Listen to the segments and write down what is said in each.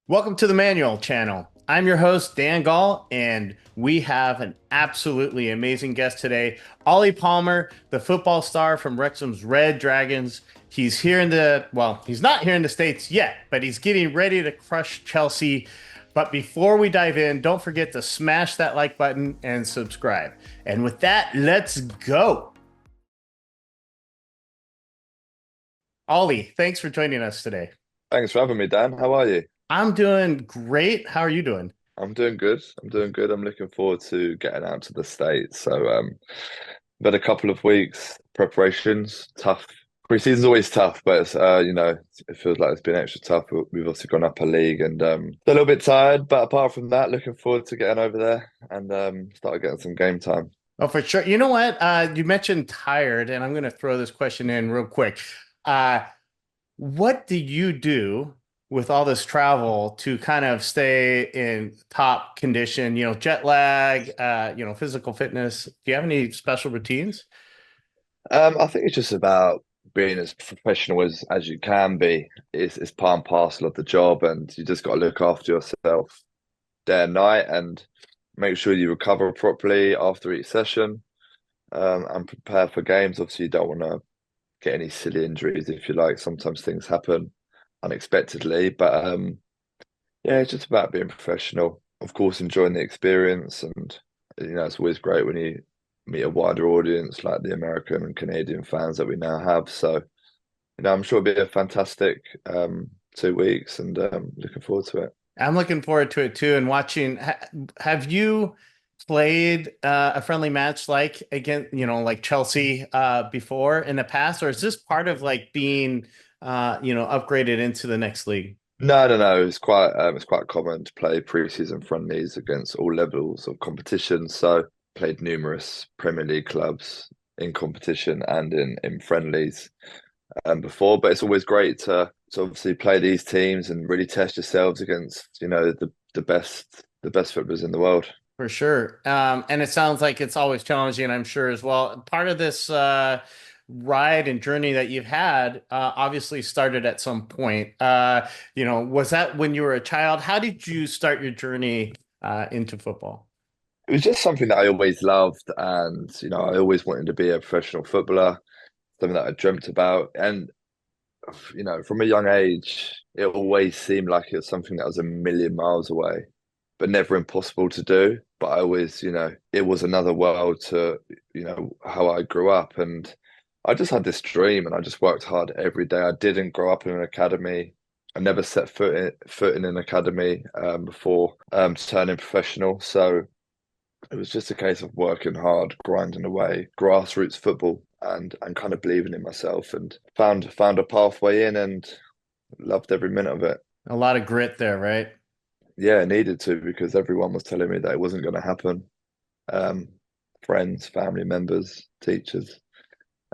Welcome to the Manual Channel. I'm your host, Dan Gall, and we have an absolutely amazing guest today, Ollie Palmer, the football star from Wrexham's Red Dragons. He's here he's not here in the States yet, but he's getting ready to crush Chelsea. But before we dive in, don't forget to smash that like button and subscribe. And with that, let's go. Ollie, thanks for joining us today. Thanks for having me, Dan. How are you? I'm doing great. How are you doing? I'm doing good. I'm doing good. I'm looking forward to getting out to the States. Been a couple of weeks preparations. Tough. Preseason's always tough, but it feels like it's been extra tough. We've obviously gone up a league and a little bit tired, but apart from that, looking forward to getting over there and start getting some game time. Oh, for sure. You know what? You mentioned tired, and I'm going to throw this question in real quick. Uh, what do you do with all this travel to kind of stay in top condition? Jet lag, physical fitness. Do you have any special routines? I think it's just about being as professional as you can be. It's part and parcel of the job, and you just got to look after yourself day and night and make sure you recover properly after each session, and prepare for games. Obviously, you don't want to get any silly injuries if you like. Sometimes things happen unexpectedly, but yeah, it's just about being professional. Of course, enjoying the experience, and it's always great when you meet a wider audience like the American and Canadian fans that we now have. So, I'm sure it'll be a fantastic 2 weeks, and looking forward to it. I'm looking forward to it too. And watching, have you played a friendly match like again, like Chelsea before in the past, or is this part of like being, upgraded into the next league? No, no, no. It's quite common to play pre-season friendlies against all levels of competition. So played numerous Premier League clubs in competition and in friendlies before. But it's always great to obviously play these teams and really test yourselves against the best footballers in the world. For sure. And it sounds like it's always challenging, I'm sure, as well. Part of this ride and journey that you've had obviously started at some point. Was that when you were a child? How did you start your journey into football? It was just something that I always loved, and I always wanted to be a professional footballer, something that I dreamt about. And from a young age, it always seemed like it was something that was a million miles away, but never impossible to do. But I always, it was another world to, how I grew up. And I just had this dream and I just worked hard every day. I didn't grow up in an academy. I never set foot in an academy before turning professional. So it was just a case of working hard, grinding away, grassroots football, and kind of believing in myself, and found a pathway in, and loved every minute of it. A lot of grit there, right? Yeah, I needed to because everyone was telling me that it wasn't going to happen. Um, Friends, family members, teachers,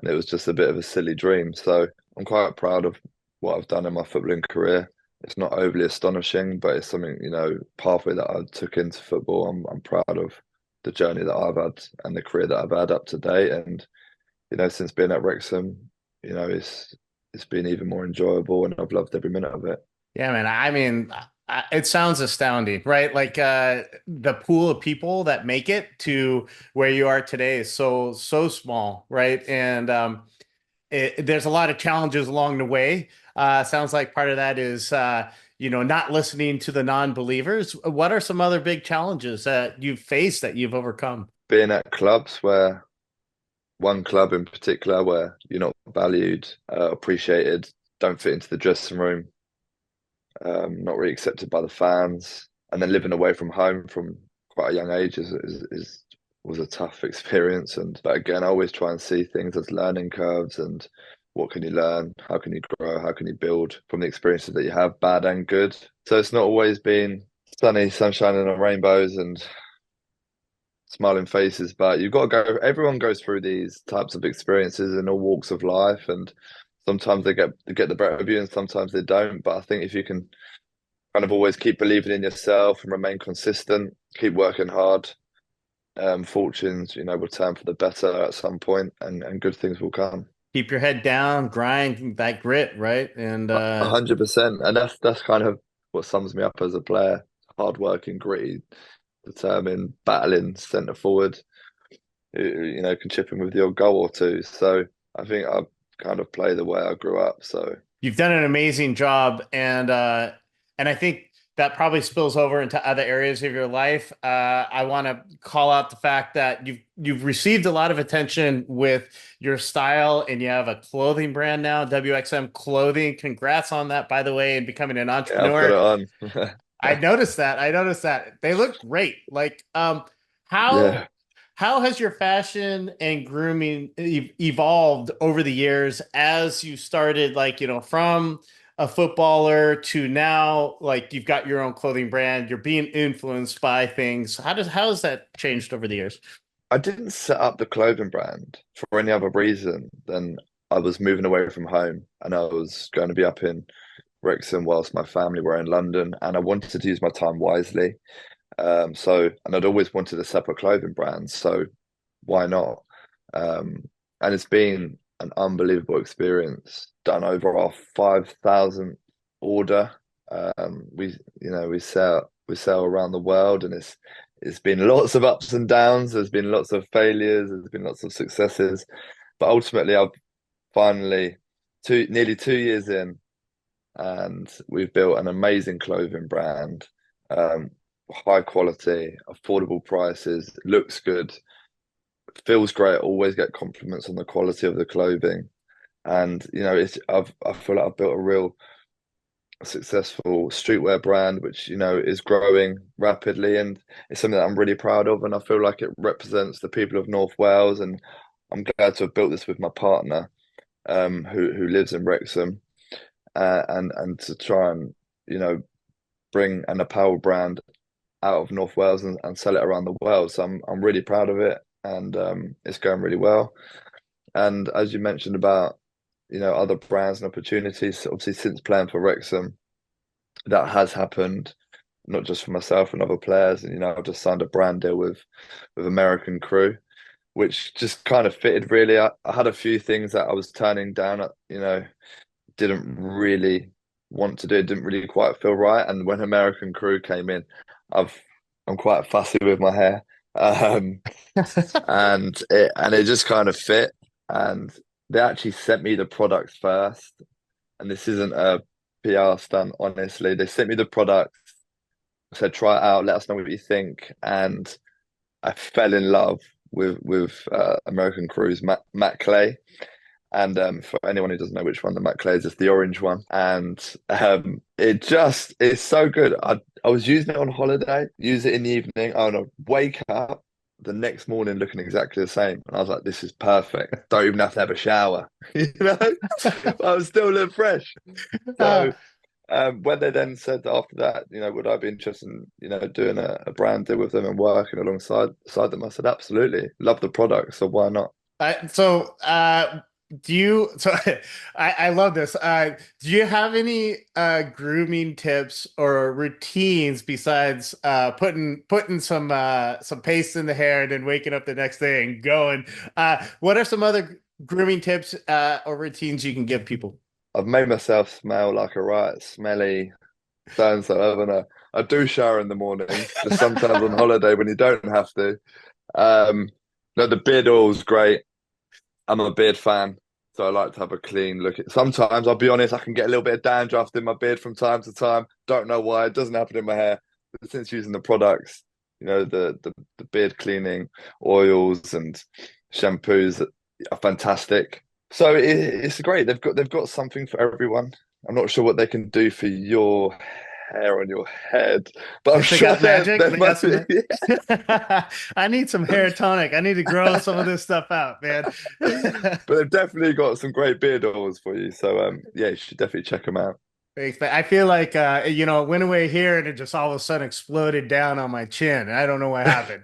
and it was just a bit of a silly dream. So I'm quite proud of what I've done in my footballing career. It's not overly astonishing, but it's something, pathway that I took into football. I'm proud of the journey that I've had and the career that I've had up to date. And, since being at Wrexham, it's been even more enjoyable and I've loved every minute of it. Yeah, man. I mean, it sounds astounding, right? Like the pool of people that make it to where you are today is so small, right? And there's a lot of challenges along the way. Sounds like part of that is not listening to the non-believers. What are some other big challenges that you've faced that you've overcome? Being at clubs where one club in particular where you're not valued, appreciated, don't fit into the dressing room, not really accepted by the fans, and then living away from home from quite a young age is was a tough experience. And but again, I always try and see things as learning curves and what can you learn, how can you grow, how can you build from the experiences that you have, bad and good. So it's not always been sunny, sunshine and rainbows and smiling faces, but you've got to go. Everyone goes through these types of experiences in all walks of life, and sometimes they get the better of you, and sometimes they don't. But I think if you can kind of always keep believing in yourself and remain consistent, keep working hard, fortunes, will turn for the better at some point, and good things will come. Keep your head down, grind that grit, right? And 100%, and that's kind of what sums me up as a player. Hardworking, gritty, determined, battling centre forward. You know, can chip in with the odd goal or two. So I think I kind of play the way I grew up. So You've done an amazing job, and I think that probably spills over into other areas of your life. I want to call out the fact that you've received a lot of attention with your style, and you have a clothing brand now, WXM Clothing. Congrats on that, by the way, and becoming an yeah, I've got entrepreneur. it on. I noticed that. I noticed that. They look great. Like, how Yeah. how has your fashion and grooming evolved over the years as you started, like, from a footballer to now, like you've got your own clothing brand, you're being influenced by things. How has that changed over the years? I didn't set up the clothing brand for any other reason than I was moving away from home and I was going to be up in Wrexham whilst my family were in London, and I wanted to use my time wisely. And I'd always wanted a separate clothing brand, so why not? And it's been an unbelievable experience. Done over our 5,000th order. We sell around the world, and it's been lots of ups and downs. There's been lots of failures. There's been lots of successes, but ultimately, I've finally nearly 2 years in, and we've built an amazing clothing brand. Um, High quality, affordable prices, looks good, feels great. Always get compliments on the quality of the clothing, and I feel like I've built a real successful streetwear brand, which is growing rapidly, and it's something that I'm really proud of, and I feel like it represents the people of North Wales, and I'm glad to have built this with my partner, who lives in Wrexham, and to try and bring an apparel brand out of North Wales and sell it around the world. So I'm really proud of it, and it's going really well. And as you mentioned about other brands and opportunities, obviously since playing for Wrexham, that has happened, not just for myself and other players. And I've just signed a brand deal with American Crew, which just kind of fitted really. I had a few things that I was turning down. Didn't really want to do. It didn't really quite feel right. And when American Crew came in, I've I'm quite fussy with my hair, um, and it just kind of fit. And they actually sent me the products first, and this isn't a PR stunt, honestly. They sent me the products, said try it out, let us know what you think, and I fell in love with American Crew's Matt Clay. And for anyone who doesn't know which one the Matt Clay is, it's the orange one. And it's so good. I was using it on holiday, use it in the evening. Oh no, wake up the next morning looking exactly the same. And I was like, this is perfect. Don't even have to have a shower. You know, I was still look fresh. Uh, So when they then said after that, would I be interested in, doing a brand deal with them and working alongside them? I said, absolutely. Love the product, so why not? so, do you? So, I love this. Do you have any grooming tips or routines besides putting some paste in the hair and then waking up the next day and going? What are some other grooming tips or routines you can give people? I've made myself smell like a right smelly so-and-so, haven't I? I do shower in the mornings, just sometimes on holiday when you don't have to. Um, no, the beard oil's great. I'm a beard fan, so I like to have a clean look. Sometimes, I'll be honest, I can get a little bit of dandruff in my beard from time to time. Don't know why. It doesn't happen in my hair. But since using the products, the beard cleaning oils and shampoos are fantastic. So it's great. They've got something for everyone. I'm not sure what they can do for your hair on your head, but I'm They sure got magic. there They got must some. be. I need some hair tonic. I need to grow some of this stuff out, man. But they've definitely got some great beard oils for you. So yeah, you should definitely check them out. Thanks, man. I feel like it went away here and it just all of a sudden exploded down on my chin. I don't know what happened.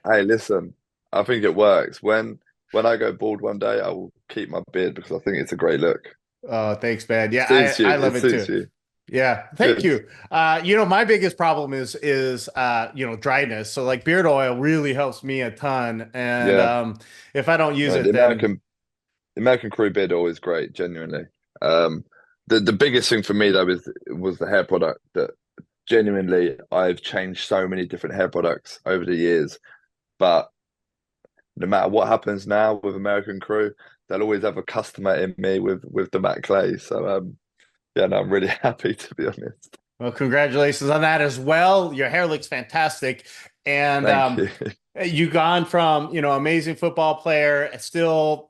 Hey, listen, I think it works. When I go bald one day, I will keep my beard because I think it's a great look. Oh, thanks, man. Yeah, Suits you. I It love it suits too. you. Yeah, thank Good. you. My biggest problem is dryness. So like beard oil really helps me a ton. And Yeah. if I don't use No, it, then the American Crew beard always great, genuinely. Um, the biggest thing for me though was the hair product that genuinely, I've changed so many different hair products over the years, but no matter what happens now with American Crew, they'll always have a customer in me with the Matt Clay. So yeah, no, I'm really happy to be honest. Well, congratulations on that as well. Your hair looks fantastic. And Thank you. you gone from, amazing football player, still,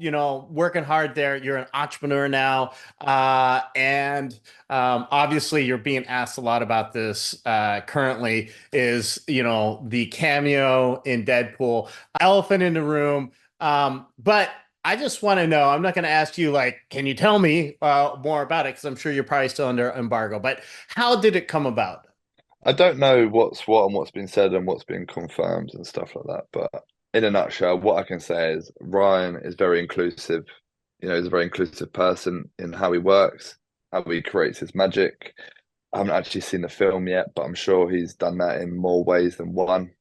working hard there. You're an entrepreneur now. And obviously you're being asked a lot about this currently is, the cameo in Deadpool, elephant in the room. But I just want to know, I'm not going to ask you like, can you tell me more about it? Because I'm sure you're probably still under embargo, but how did it come about? I don't know what's what and what's been said and what's been confirmed and stuff like that, but in a nutshell, what I can say is Ryan is very inclusive. He's a very inclusive person in how he works, how he creates his magic. I haven't actually seen the film yet, but I'm sure he's done that in more ways than one.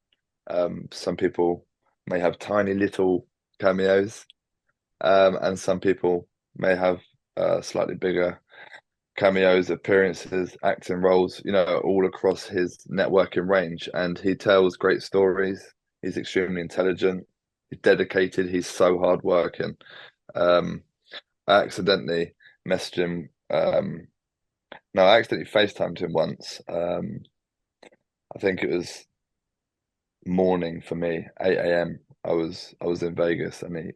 Some people may have tiny little cameos, and some people may have slightly bigger cameos, appearances, acting roles, all across his networking range. And he tells great stories. He's extremely intelligent. He's dedicated. He's so hardworking. Um, I accidentally messaged him. No, I accidentally FaceTimed him once. I think it was morning for me, 8 a.m. I was in Vegas and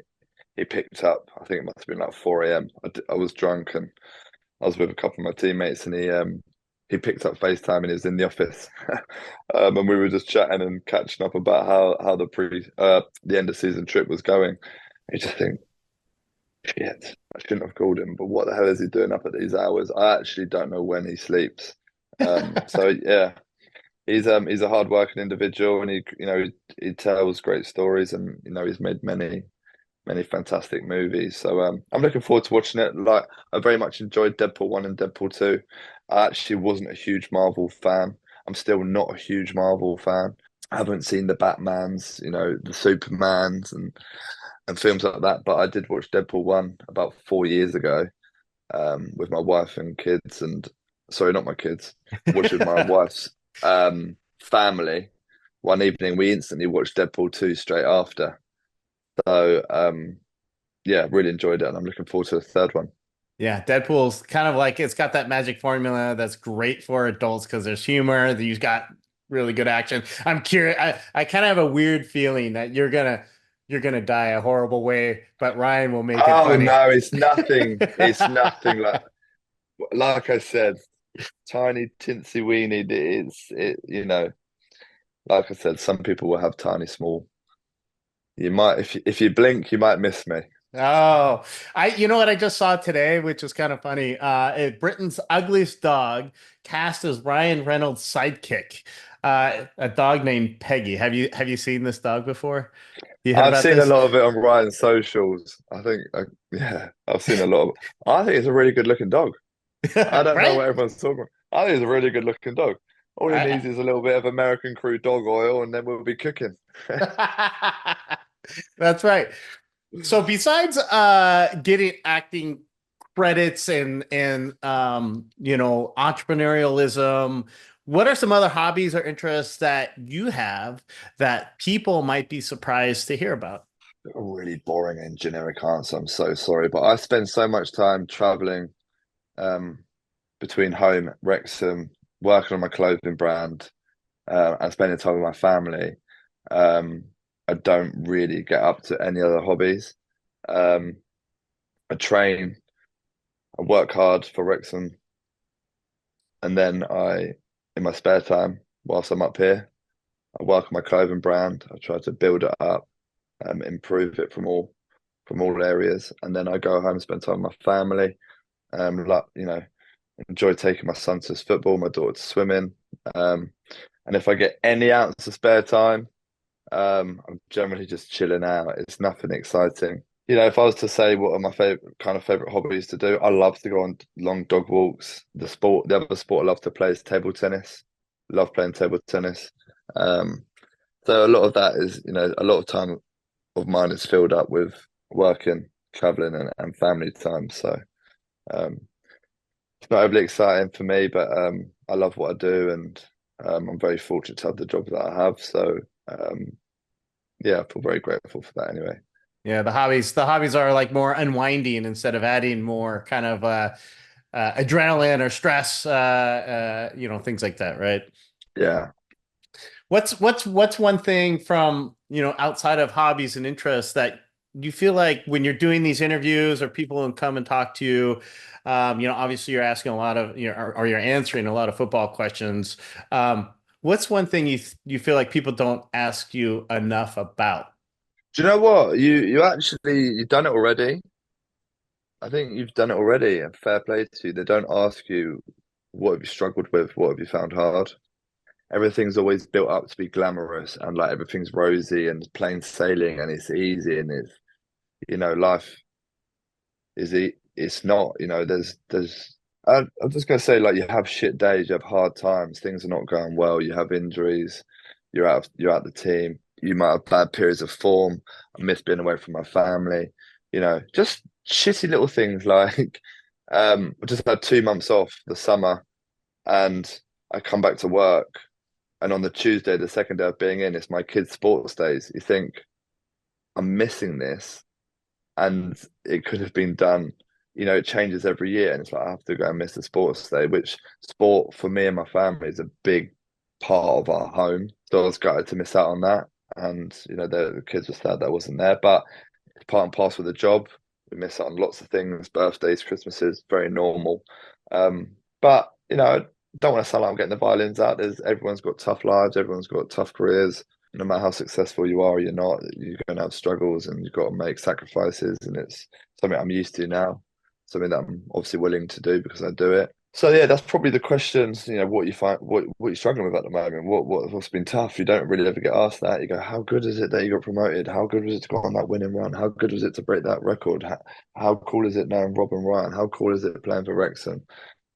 he picked up. I think it must have been like 4 a.m. I was drunk and I was with a couple of my teammates and he picked up FaceTime and he was in the office. And we were just chatting and catching up about how the end of season trip was going. You just think, shit, I shouldn't have called him, but what the hell is he doing up at these hours? I actually don't know when he sleeps. So yeah, he's a hardworking individual and he tells great stories and he's made many fantastic movies. So I'm looking forward to watching it. Like I very much enjoyed Deadpool 1 and Deadpool 2. I actually wasn't a huge Marvel fan. I'm still not a huge Marvel fan. I haven't seen the Batmans, the Supermans and films like that, but I did watch Deadpool 1 about 4 years ago, with my wife and kids and sorry, not my kids. I watched it with my wife's family. One evening we instantly watched Deadpool 2 straight after. So yeah, really enjoyed it, and I'm looking forward to the third one. Yeah, Deadpool's kind of like it's got that magic formula that's great for adults because there's humor, you've got really good action. I'm curious, I kind of have a weird feeling that you're gonna die a horrible way, but Ryan will make it Oh funny. no, it's nothing. It's nothing like I said, tiny tinsy weeny. Like I said, some people will have tiny small. You might if you blink, you might miss me. Oh, you know what I just saw today, which was kind of funny. Britain's ugliest dog cast as Ryan Reynolds' sidekick, a dog named Peggy. Have you seen this dog before? You heard I've about seen a this? lot of it on Ryan's socials. I think, yeah, I've seen a lot of. I think it's a really good looking dog. I don't know Right? what everyone's talking about. I think it's a really good looking dog. All he I, needs is a little bit of American Crew dog oil, and then we'll be cooking. That's right. So besides getting acting credits and entrepreneurialism, what are some other hobbies or interests that you have that people might be surprised to hear about? A really boring and generic answer. I'm so sorry, but I spend so much time traveling um, between home, Wrexham, working on my clothing brand, and spending time with my family. Um, I don't really get up to any other hobbies. Um, I train, I work hard for Wrexham, and then in my spare time, whilst I'm up here, I work on my clothing brand. I try to build it up, improve it from all areas, and then I go home and spend time with my family. Like enjoy taking my son to his football, my daughter to swimming. Um, and if I get any ounce of spare time, I'm generally just chilling out. It's nothing exciting. If I was to say what are my favorite hobbies to do, I love to go on long dog walks. The other sport I love to play is table tennis. Love playing table tennis. Um, so a lot of that is, a lot of time of mine is filled up with working, traveling, and family time. So um, it's not overly exciting for me, but I love what I do, and I'm very fortunate to have the job that I have. So yeah, I feel very grateful for that anyway. Yeah, the hobbies are like more unwinding instead of adding more kind of adrenaline or stress, things like that, right? Yeah. What's one thing from, outside of hobbies and interests that you feel like when you're doing these interviews or people come and talk to you, obviously you're asking a lot of, or you're answering a lot of football questions. What's one thing you feel like people don't ask you enough about? Do you know what? You've done it already. I think you've done it already, and fair play to you. They don't ask you what have you struggled with, what have you found hard. Everything's always built up to be glamorous and like everything's rosy and plain sailing and it's easy and life it's not, I'm just gonna say like you have shit days, you have hard times, things are not going well, you have injuries, you're out the team, you might have bad periods of form. I miss being away from my family, just shitty little things like I just had 2 months off the summer and I come back to work and on the Tuesday, the second day of being in, it's my kids' sports days. You think I'm missing this and it could have been done. It changes every year, and it's like I have to go and miss the sports day, which sport for me and my family is a big part of our home. So I was gutted to miss out on that. And, the kids were sad that I wasn't there, but it's part and parcel of the job. We miss out on lots of things, birthdays, Christmases, very normal. But, I don't want to sound like I'm getting the violins out. Everyone's got tough lives, everyone's got tough careers. No matter how successful you are or you're not, you're going to have struggles and you've got to make sacrifices. And it's something I'm used to now, something that I'm obviously willing to do because I do it. So yeah, that's probably the questions. What you find, what you're struggling with at the moment, what's been tough. You don't really ever get asked that. You go, how good is it that you got promoted? How good was it to go on that winning run? How good was it to break that record? How cool is it knowing Rob and Ryan? How cool is it playing for Wrexham?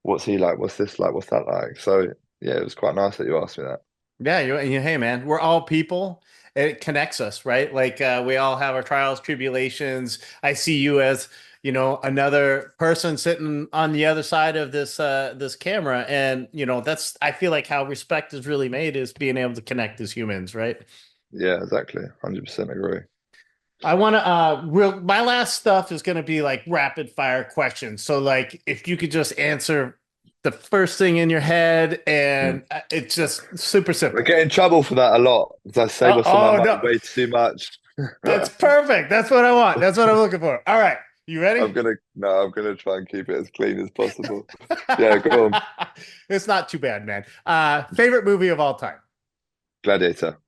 What's he like? What's this like? What's that like? So yeah, it was quite nice that you asked me that. Yeah, hey man, we're all people. It connects us, right? Like we all have our trials, tribulations. I see you as, another person sitting on the other side of this camera, and that's I feel like how respect is really made is being able to connect as humans, right? Yeah, exactly. 100% agree. I want to real my last stuff is going to be like rapid fire questions. So like if you could just answer the first thing in your head Mm. and it's just super I simple. get in trouble for that a lot because I say what's on my Oh mind no. way too much. That's perfect. That's what I want. That's what I'm looking for. All right. You ready? I'm gonna try and keep it as clean as possible. Yeah, go on. It's not too bad, man. Favorite movie of all time. Gladiator.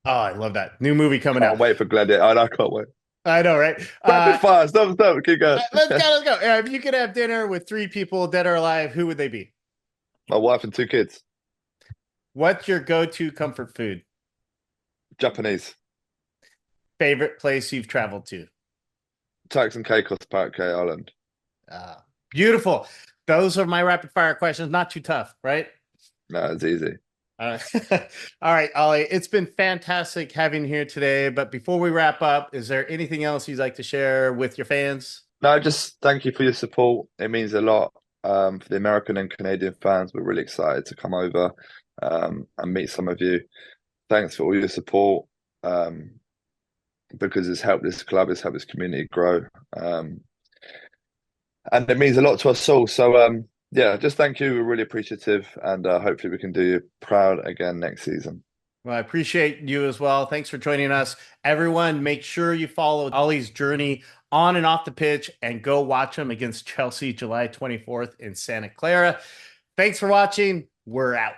Oh, I love that. New movie coming Can't out. wait for Gladiator. I can't wait. I know, right? Rapid fire. Stop. Keep going. Let's go. If you could have dinner with three people, dead or alive, who would they be? My wife and two kids. What's your go-to comfort food? Japanese. Favorite place you've traveled to? Turks and Caicos, Park Island. Uh, Beautiful. Those are my rapid fire questions. Not too tough, right? No, it's easy. Uh, all right, Ollie, it's been fantastic having you here today. But before we wrap up, is there anything else you'd like to share with your fans? No, just thank you for your support. It means a lot. For the American and Canadian fans, we're really excited to come over and meet some of you. Thanks for all your support. Because it's helped this club, it's helped this community grow. And it means a lot to us all. So yeah, just thank you. We're really appreciative and hopefully we can do you proud again next season. Well, I appreciate you as well. Thanks for joining us. Everyone, make sure you follow Ollie's journey on and off the pitch and go watch him against Chelsea July 24th in Santa Clara. Thanks for watching. We're out.